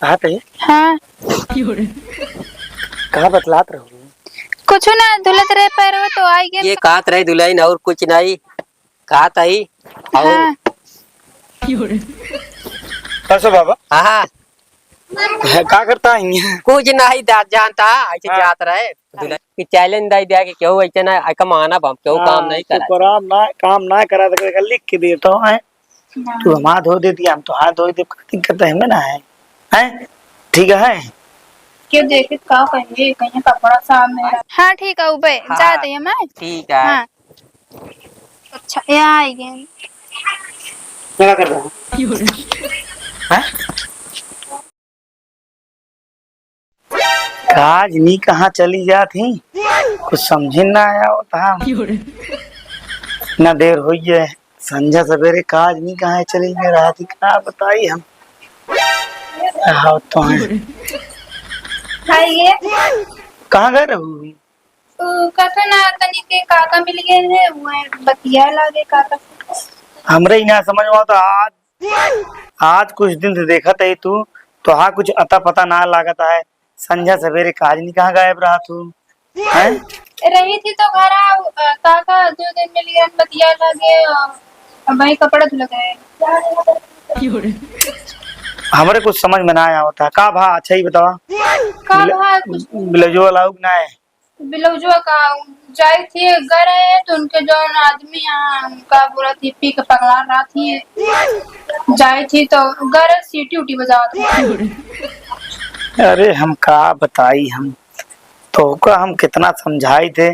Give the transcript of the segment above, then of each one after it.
कहा थे? हाँ कहा बतलात रहो? कुछ ना धुलत रहे पैर तो आई गए। ये कहा रही दुल्हन और कुछ नहीं कहा ही और हाँ कैसे बाबा? हाँ क्या करता है? कुछ नहीं जानता ऐसे जात रहे दुल्हन की चैलेंज दे दिया कि क्यों ऐसे ना ऐसा माना हम क्यों काम नहीं तो करा ना काम ना करा तो लिख के दे तो है। तू हम हाथ धो देती हम तो हाथ धो दे। दिक्कत है में ना है ठीक है। क्यों देखे का कहिए कहीं कपड़ा सामने। हाँ ठीक है उबे हाँ, जाते हैं मैं। ठीक है। हाँ अच्छा यहाँ आई गए। क्या कर रहा है? काज नी कहाँ चली जाती कुछ समझ ना आया होता। इतना देर हो गया संझा सवेरे काज नी कहाँ चली गई रहा थी क्या बताई हम। हाँ तो है कहाँ गए रहू? कथा ना तनी के काका मिल गए हैं वो बतिया लागे काका हमरे ही ना समझ में तो आज कुछ दिन से देखा था तू तो हाँ कुछ अता पता ना लागत है। संझा सवेरे काज नी कहाँ गायब रहा तू है? रही थी तो घर काका 2 दिन मिल गए बतिया लागे भाई कपड़ा धुल गए। हमारे कुछ समझ में ना आया होता का भा अच्छा ही बतावा का भा कुछ ब्लाउजो लाउक ना है ब्लाउजवा का जाई थी घर आए तो उनके जो आदमी यहाँ उनका पूरा थी पी के पगला रहा थी जाई थी तो घर सीटी उटी बजा थी। अरे हम का बताई हम तो का हम कितना समझाई थे।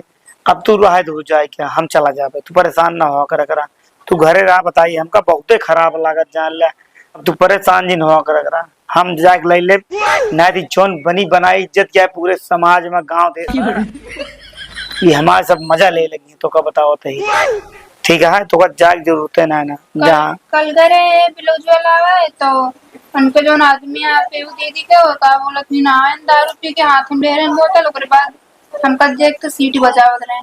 अब तू रहा हो जाए क्या हम चला जाए तू परेशान ना हो करा तू घरे रहा बताई हमका बहुते खराब लागत जान ले। अब तू परेशान जिन हो करा हम जाके ले ले नहीं जोन बनी बनाई इज्जत क्या है पूरे समाज में गांव दे ये हमारे सब मजा ले लगी तो का बताओ तो ही ठीक है तो का जाग जरूरत है ना जहाँ कल घरे ब्लाउज वाला है तो उनके जो आदमी पे वो दीदी के होता बोला थी ना दारू पी के हाथ में ले रहे बोतल ओकरे बाद हमका देख के सीटी बजावत रहे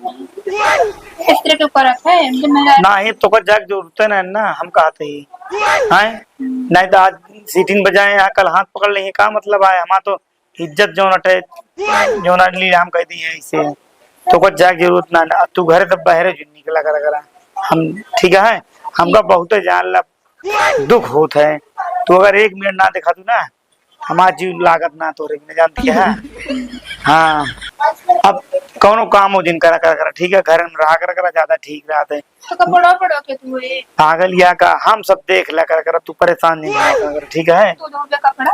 इस तरह के ऊपर है ना ही तो का जाग जरूरत है ना हम कहते ही हैं नहीं तो आज सीटिंग बजाए यहाँ कल हाथ पकड़ लेंगे का मतलब आए हमारा तो इज्जत जो नटे जो नटली हम कह दी है इसे तो कुछ जाग जरूरत ना तू घर तब बाहर निकला करा हम ठीक है हमका बहुत जान ला दुख होता है। तो अगर 1 मिनट ना दिखा तू ना हमारा जीव लागत ना तो जानती है। हाँ अब कौनो काम हो जिन करा ठीक है घर में रहा करा ज्यादा ठीक रहते है। तो कपड़ा पड़ा के तू है पागल या का हम सब देख ला करा तू परेशान नहीं हो ठीक है। तो धो के कपड़ा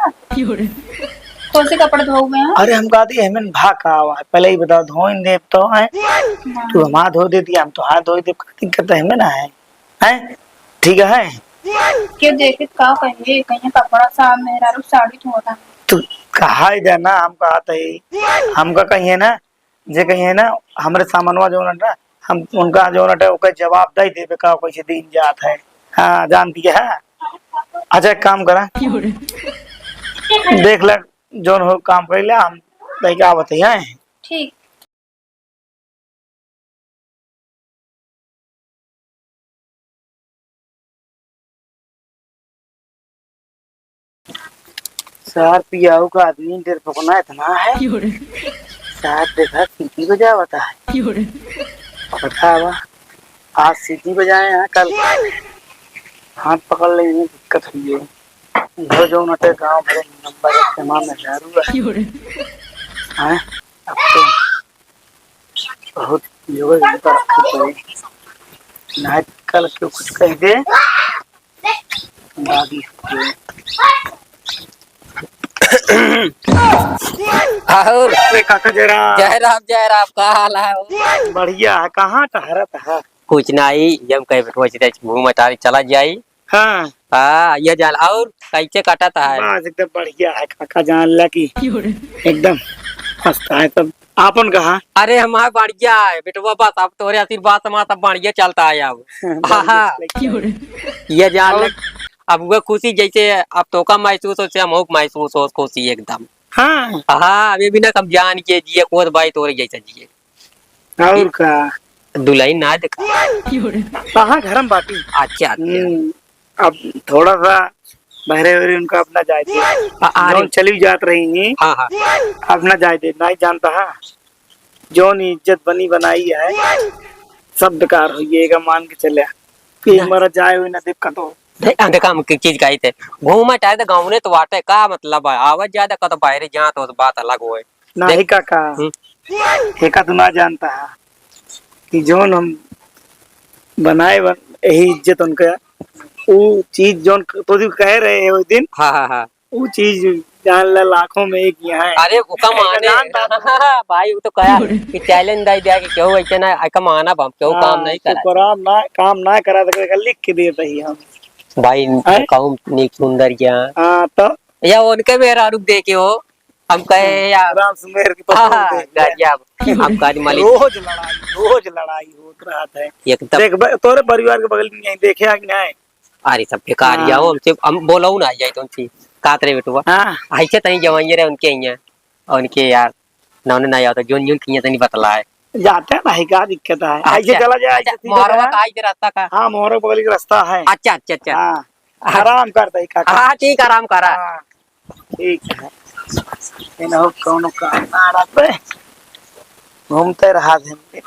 कौन से कपड़े धो हुए हैं? अरे हम कहती है हमें भाग का आवा पहले ही बताओ धोइन दे तो है तू हम हाथ धो देती हम तो हाथ धो दे दिक्कत है हमें ना है ठीक है। क्यों देखे का कहिए कहीं कपड़ा सामने मेरा साड़ी धोता तू कहा जाना हम कहते ही हमका कहिए ना जे कहिए ना हमारे सामानवा जो ना हम उनका जो ना ओके जवाब दे देवे का कैसे दिन जात है। हाँ जानती है। अच्छा एक काम करा देख ले जोन हो काम कर ले हम क्या बताइए ठीक। सार पियाऊ का आदमी देर पकना इतना है सार देखा सीटी बजा बता है पता हुआ आज सीटी बजाए हैं कल हाथ पकड़ लेंगे दिक्कत हुई है घर जो नटे गाँव भरे नंबर तमाम में झारू है अब तो बहुत योगा ना कल क्यों कुछ कह दे दादी और काका जय राम का हाल है? बढ़िया है कहाँ ठहरत है? कुछ नहीं जब कहीं बैठो घूम तारी चला जाई। हाँ हाँ ये जान और कैसे काटता है बस एकदम बढ़िया है काका जान ला की एकदम मस्त है तब आपन कहा। अरे हमारा बढ़िया है बेटवा बस अब तोरे आशीर्वाद हमारा सब बढ़िया चलता है अब हाँ ये जान अब वो खुशी जैसे अब तो का महसूस हो हम महसूस हो खुशी एकदम। हाँ हाँ अभी भी ना कम जान के जिए कोत भाई तोरे जैसा जिए और का दुल्हन ना देखा कहाँ घर में बाटी। अच्छा अब थोड़ा सा बहरे वहरे उनका अपना जाए दे। अरे जौन चली जात रही हाँ हाँ अपना जाए दे, नहीं जानता है जौन इज्जत बनी बनाई है सब बेकार होइएगा, मान के चले कि मर जाए हुई ना दिक्कत हो। देखा हम की चीज कही थे घूमा चाहे तो गाँव ने तो वाटे का मतलब है आवाज ज्यादा का तो बाहर जा तो बात अलग हो नहीं काका, एका तो ना जानता है कि जौन हम बनाए यही इज्जत उनका, वो चीज जौन तो जो कह रहे हैं उस दिन, हाँ हाँ हाँ वो चीज जान ला लाखों में एक यहाँ है। अरे वो का माने भाई वो तो कहा कि चैलेंज दे दिया कि क्यों ऐसे ना का माना हम क्यों काम नहीं तो करा काम ना करा तो लिख के देते ही हम भाई कहूँ नीक सुंदर क्या हाँ तो या उनके मेरा रुक दे के हो हम कहे यार राम सुमेर की हाँ गजब हम काज मालिक रोज लड़ाई होत रहा है। एकदम देख तोरे परिवार के बगल में यहीं देखे आ कि नहीं? अरे सब बेकार जाओ हमसे हम बोलाऊ ना जाए तुमसे कातरे बेटुआ हाँ ऐसे तनी जवाइए रहे उनके यहाँ और उनके यार नौने नहीं आता जोन जोन किया तनी बतला है जाते नहीं, क्या दिक्कत है, ऐसे चला जाए ऐसे सीधा मोहरवा जाए। का इधर रास्ता का हाँ मोहर के बगल का रास्ता है। अच्छा अच्छा अच्छा हाँ आराम करता है काका। हाँ ठीक आराम करा हाँ ठीक है, इन्हों कौनो काम ना रहते घूमते रहा दिन पे।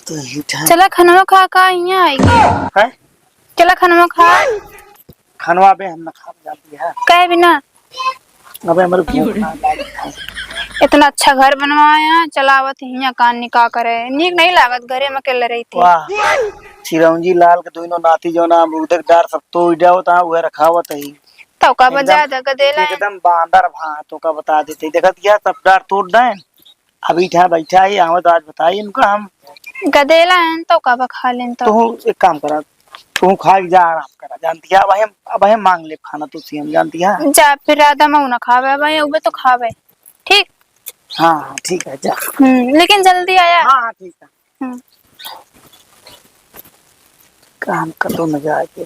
तो हीठा चला खाना खा का यहाँ आई है चला खाना खा खनवा पे हम ना खा जाती है। कहे बिना अबे हमारे भूख ना लगी है। इतना अच्छा घर बनवाया चलावत यहाँ कान निकाह करे नीक नहीं लागत घरे में अकेले रही थी। वाह चिरौंजी लाल के दोनों नाती जो ना उधर डार सब तो इडाओ ता वह रखावत है तो का बजा दे गदेला एकदम बांदर भातों का बता देते देखत क्या सब डार तोड़ दें। अभी था बैठा ही आवत आज बताइए इनका हम गदेला है तो का खा लें तो तू एक काम करा, तू खा के जा आराम करा, जानती है अब हम मांग ले खाना तो सी हम जानती है। जा फिर राधा मऊ ना खावे भाई उबे तो खावे ठीक। हाँ हाँ ठीक है जा। लेकिन जल्दी आया। हाँ हाँ ठीक है। हम्म। काम का तो मजा आ के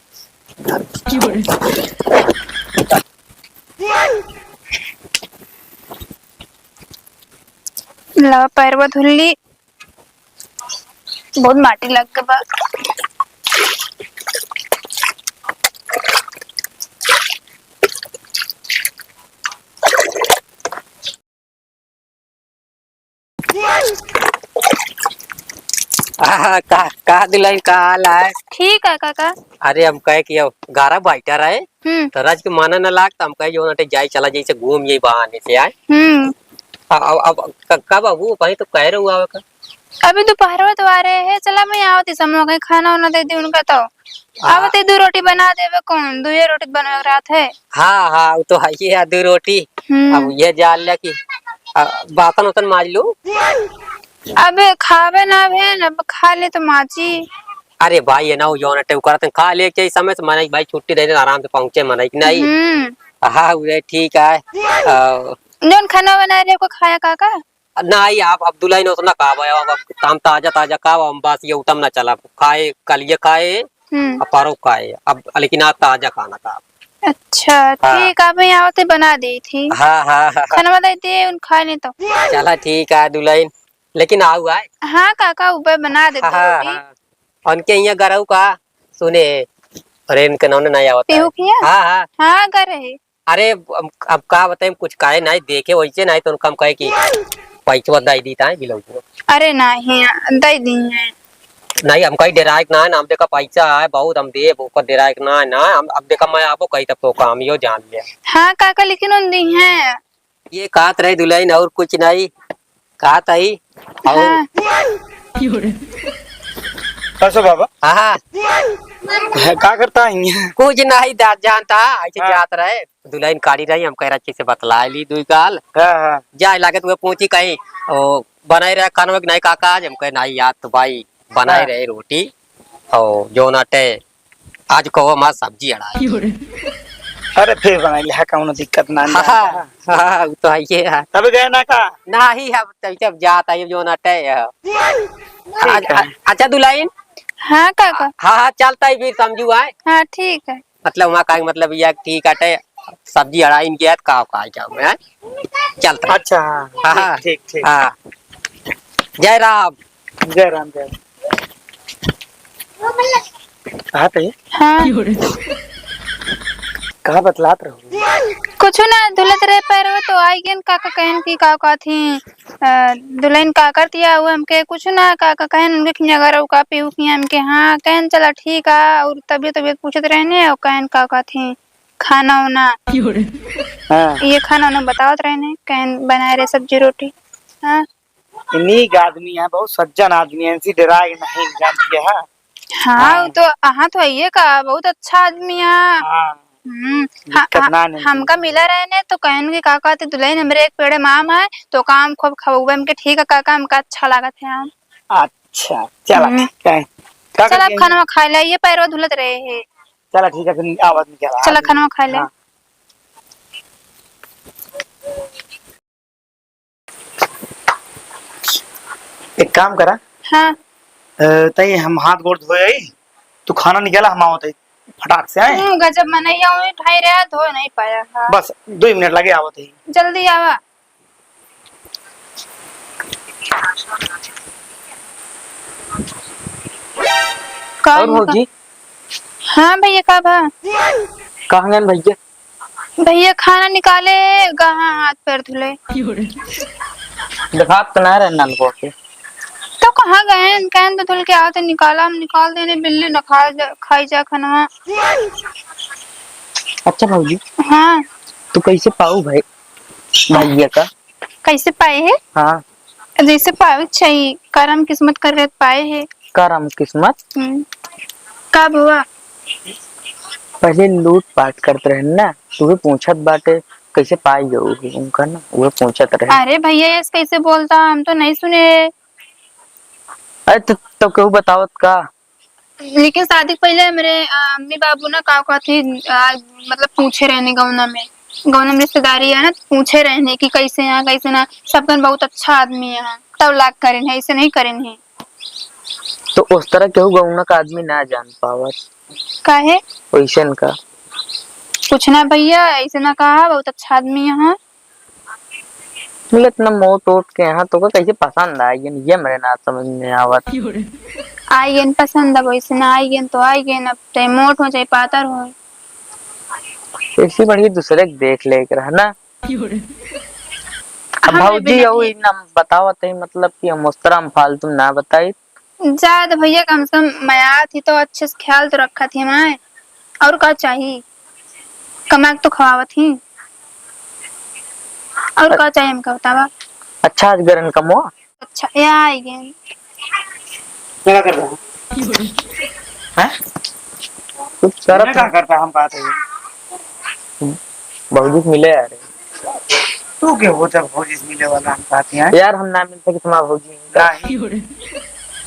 ला पैरवा धुल्ली बहुत माटी लग गया बा। का दिलाई का हाल है ठीक है काका। अरे हम कहे कि गारा बैठा रहे तो राज के माना न लागता हम कहे जो जाए चला जैसे घूम ये बहाने से आए अब कब बाबू भाई तो कह रहे हुआ का अभी दोपहर में तो आ रहे हैं चला मैं आवती समय कहीं खाना वाना दे दी उनका तो आवते दो रोटी बना देवे कौन दो रोटी बनवा रात है। हाँ हाँ वो तो है ये दो रोटी अब ये जान लिया कि बातन उतन माज लू अबे खावे ना भेन अब खा ले तो माची। अरे भाई ये ना जो टेव करते खा ले के समय से मनाई भाई छुट्टी दे आराम से पहुंचे मनाई कि नहीं। हाँ वो ठीक है जोन खाना बना रहे को खाया काका नहीं आप अब्दुल्ला ने उतना कहा अब हम ताजा ताजा कहा हम बस ये उतम ना चला खाए कल ये खाए पारो खाए अब लेकिन आज ताजा खाना था। अच्छा ठीक है मैं आवते बना दी थी। हाँ हाँ खाना दे दे उन खा ले तो चला ठीक है दुल्हन लेकिन आओ आए। हाँ काका ऊपर बना दे उनके यहाँ गरऊ का सुने अरे इनके नाम नहीं आवता हाँ हाँ हाँ कर रहे अरे अब का बताए कुछ काहे नहीं देखे वैसे नहीं तो उनका हम कहे कि पैसा दे दी था बिलो अरे नहीं दे दी है नहीं हम कहीं डेराइक ना है हम देखा पैसा है बहुत हम दे ऊपर डेराइक ना है ना हम अब देखा मैं आपको कही तब तो काम यो जान लिया। हाँ काका लेकिन उन दी है ये कात रहे दुल्हन और कुछ नहीं कात आई और कैसे बाबा हाँ क्या करता है कुछ नहीं जानता ऐसे जात रहे दुल्हन काढ़ी रही हम कह रहे से बतला ली दुई गाल जाए लागे तुम्हें पूछी कहीं बनाए रहे खाना नहीं काका आज हम कहे नहीं याद तो भाई बनाए रहे रोटी और जो नटे आज कहो माँ सब्जी अड़ा अरे फिर बना लिया कौन दिक्कत ना। हाँ तो है ये है तब गए ना का नहीं है तब जाता है जो नटे अच्छा दुल्हन हाँ काका हाँ चलता है फिर समझू आए। हाँ ठीक है मतलब वहाँ का मतलब ये ठीक है सब्जी अड़ा इनकी है का जाऊँ मैं चलता। अच्छा हाँ ठीक ठीक हाँ जय राम जय राम जय राम। कहाँ थे? हाँ कहाँ बतलात रहो? कुछ ना धुलत रहे पैरवा तो आई गेन काका कहन की का थी दुल्हन का करतिया वो हमके कुछ ना काका कहन उनके खियागर का पीऊ की हमके हाँ कहन चला ठीक है और तबीयत पूछत रहने और कहन का थी खाना वाना हाँ ये खाना वाना बतावत रहने कहन बनाए रहे सब्जी रोटी। हाँ नीक आदमी है, बहुत सज्जन आदमी है, इनसी डराए नहीं जानती है। हाँ हाँ वो तो हाँ तो ये का बहुत अच्छा आदमी है। हाँ दिक्कत हाँ, ना नहीं। हमका मिला रहने तो कहन के काका ते दुल्हन हमरे एक पेड़े माम है तो काम खूब खबुए हमके ठीक है काका हमका अच्छा लागत है हम। अच्छा चला ठीक है। क्या चल आप करती है? खाना खा ले ये पैरवा धुलत रहे है। चला ठीक है फिर आवाज में चला। चला खाना खा ले। हाँ। एक काम करा हाँ तई हम हाथ गोड़ धोए तू खाना निकाला हम आवत फटाक से आए। गजब में नहीं आऊँ ठाई रहा धो नहीं पाया। हाँ बस 2 मिनट लगे आवत है। जल्दी आवा। और भौजी हाँ भैया का भा कहाँ गए भैया? भैया खाना निकाले कहाँ हाथ पैर धुले दिखा तो नहीं रहे नलको के। तो कहाँ गए कहन तो धुल के आते निकाला हम निकाल देने बिल्ली न खाई जा खाना। अच्छा भौजी हाँ तू कैसे पाऊ भाई भैया का? कैसे पाए है हाँ जैसे पाए चाहिए करम किस्मत कर पाए है। करम किस्मत कब हुआ पहले लूट पाट करते रहे ना तू पूछत बाटे कैसे पाई जाऊ उनका ना वो पूछत रहे। अरे भैया ये कैसे बोलता हम तो नहीं सुने। अरे तो क्यों बतावत का? लेकिन शादी के पहले मेरे अम्मी बाबू ना का थी मतलब पूछे रहने गौना में रिश्तेदारी है ना पूछे रहने की कैसे यहाँ कैसे ना सबकन बहुत अच्छा आदमी है तब लाग करें है ऐसे नहीं करें है। तो उस तरह क्यों गौना का आदमी ना जान पावत काहे वैसन का? कुछ ना भैया ऐसे ना कहा बहुत अच्छा आदमी है। हाँ मतलब इतना मोट ओट के यहाँ तो कैसे पसंद आई ये मेरे ना समझ में आवत। आइए पसंद है वैसे ना आइए तो आइए अब चाहे मोट हो चाहे पातर हो। ऐसी बढ़िया दूसरे के देख ले कर है ना। अब भौजी यही ना बतावत है मतलब कि हम उस तरह हम फालतू ना बताई ज्यादा भैया कम से कम मैं थी तो अच्छे से ख्याल तो रखा थी मैं और क्या चाहिए कमा तो खवावत थी और क्या चाहिए हमका बतावा। अच्छा आज गरन कमो अच्छा ये आएंगे क्या कर रहा है? कुछ करत क्या करता हम बात है भौजी मिले यार। तू क्या वो जब भौजी से मिले वाला हम बात है यार हम ना मिलते कि तुम्हारा भौजी नहीं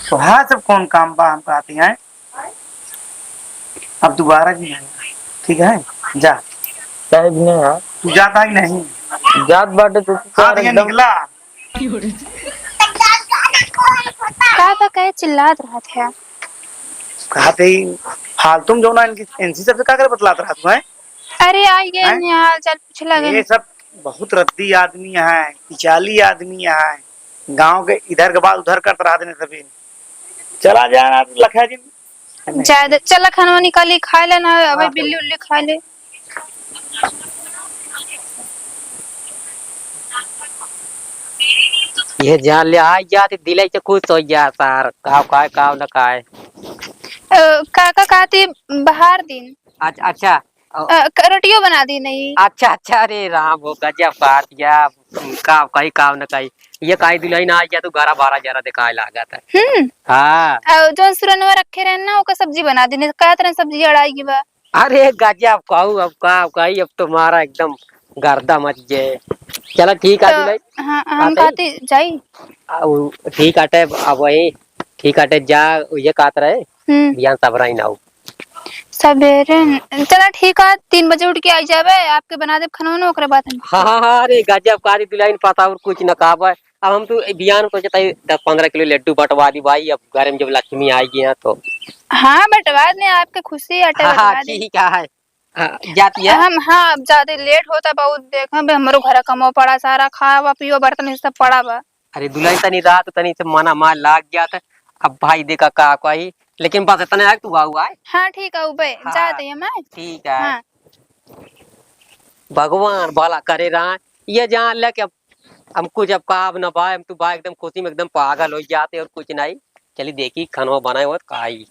तो हाँ सब कौन काम बा हम कहते हैं अब दोबारा भी नहीं ठीक है जा साहब ने यार तू जाता ही नहीं जात बाटे तो हाथ ये निकला का कहे चिल्लात रहा था कहते ही फालतू में जो ना इनकी इनसी सबसे क्या कर बतलाता रहा तू है। अरे आइए हाल चाल पूछ लगे ये सब बहुत रद्दी आदमी है पिचाली आदमी है गांव के इधर के बाद उधर करता रहा देने सभी चला जाना लखा जी ज्यादा चला खाना निकाली खा लेना अब बिल्ली उल्ली खा ले। ये जान ले आ जाती दिले से खुश हो गया सार काव न काय काका कहती बाहर दिन अच्छा रोटियो बना दी नहीं। अच्छा अच्छा अरे राम वो गजब बात या काव न कही ये काई दिलाई ना आ गया तो 11-12 जरा दिखाए लागत है। हाँ जो सुरनवा रखे रहन ना ओका सब्जी बना दी नहीं का तरह सब्जी अड़ाई बा। अरे गजब कहू अब कही अब तुम्हारा एकदम गर्दा मच गए। चलो ठीक है दिलाई हाँ हम कहते जाई ठीक आटे अब वही ठीक आटे जा ये कात रहे बियान सबराई ना सवेरे चला ठीक है 3 बजे उठ के आई जावे आपके बना दे खाना ओकरे बाद हम। हाँ अरे गजब कारी दिलाई पता और कुछ न काबे अब हम तो बियान को चाहते 10-15 किलो लड्डू बंटवा दी भाई अब घर में जब लक्ष्मी आएगी हैं तो हाँ बंटवा दे आपके खुशी आटे बंटवा दे ठीक है जाती है हम। हाँ अब ज्यादा लेट होता बहुत देखा बे हमरो घर कमो पड़ा सारा खावा पियो बर्तन सब पड़ा बा अरे दुल्हन तनी रात तनी से मना मार लाग गया था। अब भाई देखा का कोई लेकिन बस इतना है तू आऊ आए। हाँ ठीक है उबे हाँ। जाते हैं मैं। ठीक है। हाँ भगवान भला करे रहा ये जान ले कि अब हमको जब काब न भाई हम तो भाई एकदम खुशी में एकदम पागल हो जाते और कुछ नहीं। चलिए देखी खाना बनाए हुआ काई